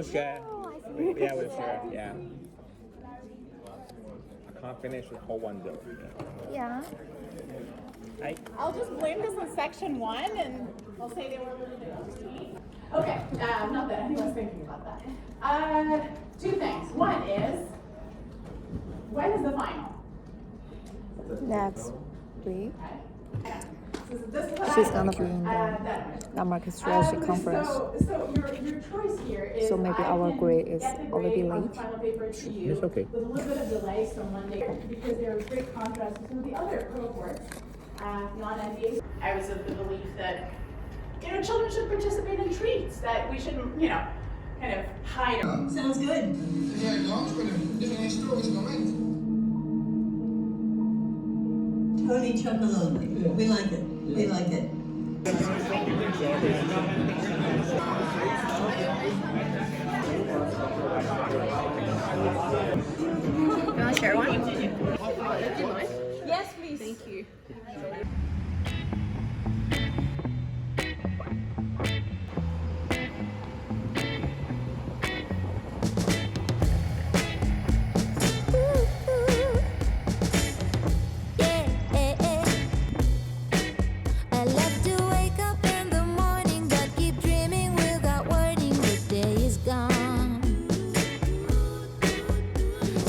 We'll share. Oh, I see. Yeah, we'll share. Yeah. I can't finish the whole one though. Yeah. I'll just blame this on section 1 and I'll say they were a little bit OT. Okay, not that anyone's thinking about that. Two things. One is, when is the final? Next week. Okay. This is what She's I gonna think. be in the market strategy conference. So your choice here is So maybe our grade is a little bit late. Final paper to you It's okay. with a little bit of delay, so Monday, because there was great contrast to some of the other cohorts, non-MBA. I was of the belief that children should participate in treats, that we shouldn't kind of hide. Sounds good. Tony Chocolonely. We like it. We like it. You want to share one? Yes, please. Thank you. I love to wake up in the morning, but keep dreaming without warning. The day is gone.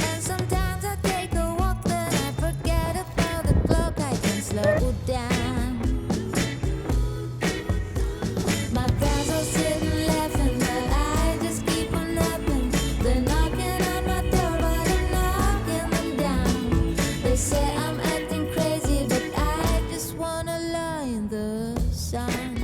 And sometimes I take a walk, then I forget about the clock. I can slow down. My friends are sitting laughing, but I just keep on napping. They're knocking on my door, but I'm knocking them down. They say I'm acting crazy, but I just wanna lie in the sun.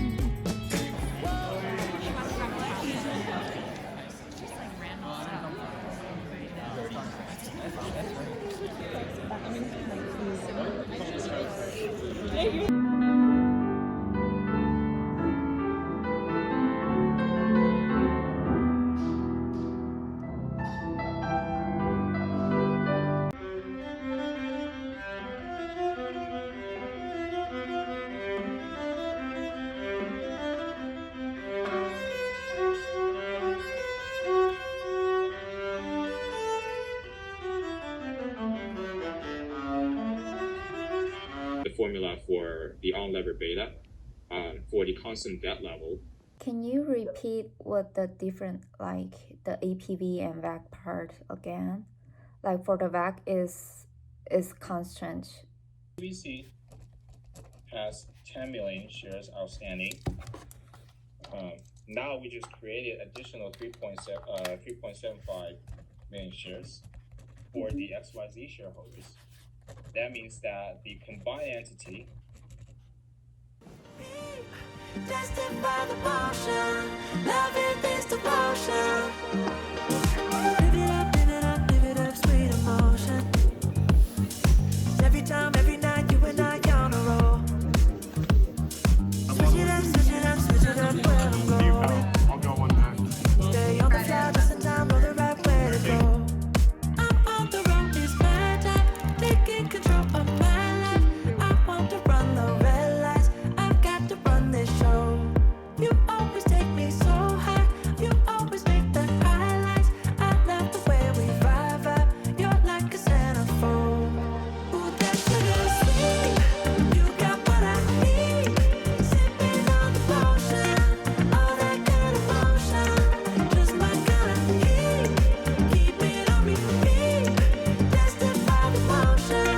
The formula for the on-lever beta for the constant vet level. Can you repeat what the different, like the APV and VAC part again? Like for the VAC is constant. VC has 10 million shares outstanding. Now we just created additional 3.75 million shares for the XYZ shareholders. That means that the combined entity Justify the motion, love it is the potion. Live it up, live it up, live it up, sweet emotion. Every time, every night, you and I on a roll. Switch it up, switch it up, switch it up, where I'm going. I'll go one next. Stay on the fly, just in time, know the right way to go. I'm on the road, it's my time, taking control of my life. I want to run the red lights, I've got to run this show. You always take me so high, you always make the highlights. I love the way we vibe, you're like a centerfold. Ooh, that sugar sweet, you got what I need. Sipping on the potion, all that good emotion, just my kind of heat. Keep it on repeat, testify the motion,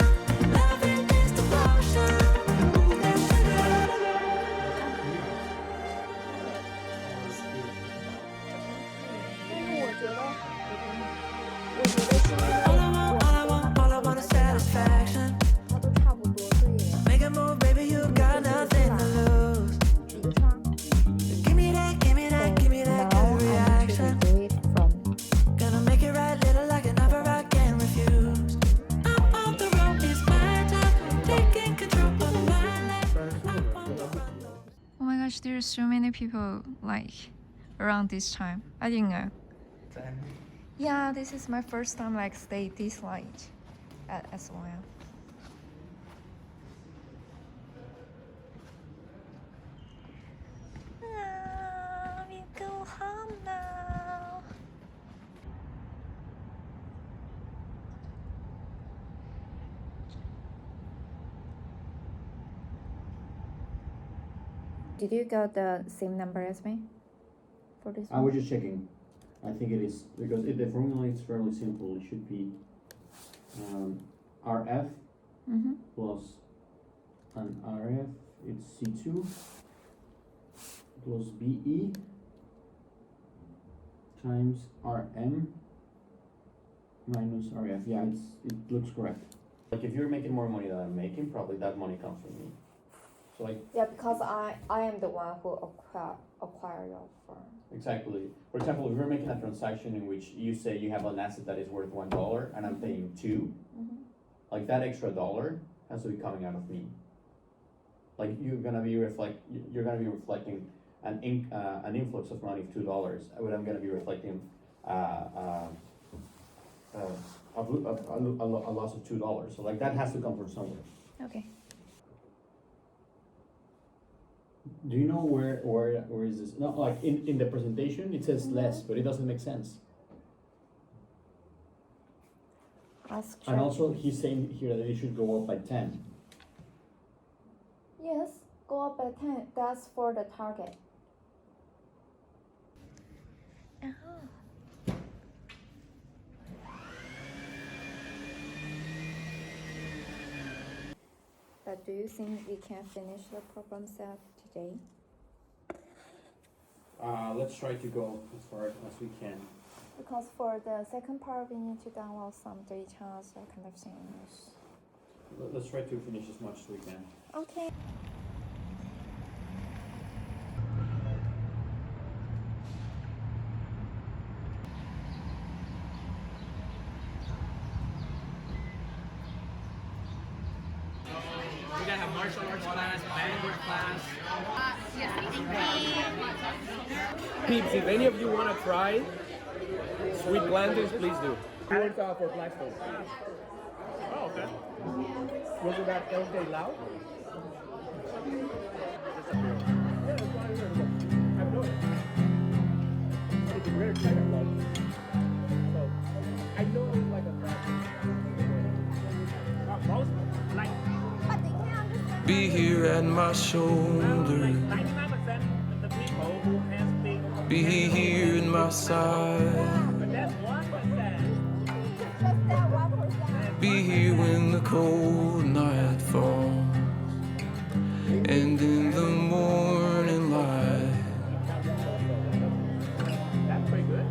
loving is the potion. Ooh, that sugar. All I want is satisfaction. 它都差不多，对耶。 Make a move, baby, you got nothing to lose. 自己唱。 Give me that, give me that, give me that Now good I reaction. need to do it from. Gonna make it right, little like an offer I can't refuse. I'm on the road, it's my time, taking control of my life. I want to run the Oh my gosh, there's so many people like around this time. I didn't know. Yeah, this is my first time like stay this late at SOM. We go home now. Did you got the same number as me for this I one? was just checking. I think it is because the formula is fairly simple. It should be RF Mm-hmm. plus an RF. It's C2 plus BE times RM minus RF. Yeah, it looks correct. Like if you're making more money than I'm making, probably that money comes from me. So like Yeah, because I am the one who acquire your firm. exactly. For example, if you're making a transaction in which you say you have an asset that is worth $1 and I'm paying $2, Mm-hmm. like that extra dollar has to be coming out of me. Like you're gonna be reflecting an influx of money of $2, but I'm gonna be reflecting a loss of $2. So like that has to come from somewhere. Okay. Do you know where is this? No, like in the presentation it says less, but it doesn't make sense. Ask And also he's saying here that it should go up by 10. Yes, go up by 10. That's for the target. But do you think we can finish the problem set today? Let's try to go as far as we can. Because for the second part, we need to download some data, that kind of things. Let's try to finish as much as we can. Okay. We're gonna have martial arts class, language class. Peeps, if any of you want to try sweet plantains, please do. Work for Blackstone. Oh, okay. Was it that El De Lao? I've known it. It's a rare kind of love. So, I know it's like a Most, like, Be here at my shoulder, 99% of the people who can speak, be here at my side, but that's 1%. be here when the cold night falls, and in the morning light, That's pretty good.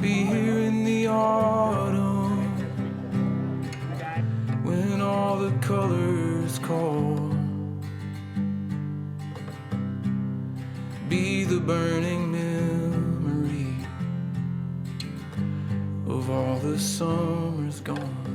be here in the autumn, when all the colors call, be the burning memory of all the summers gone.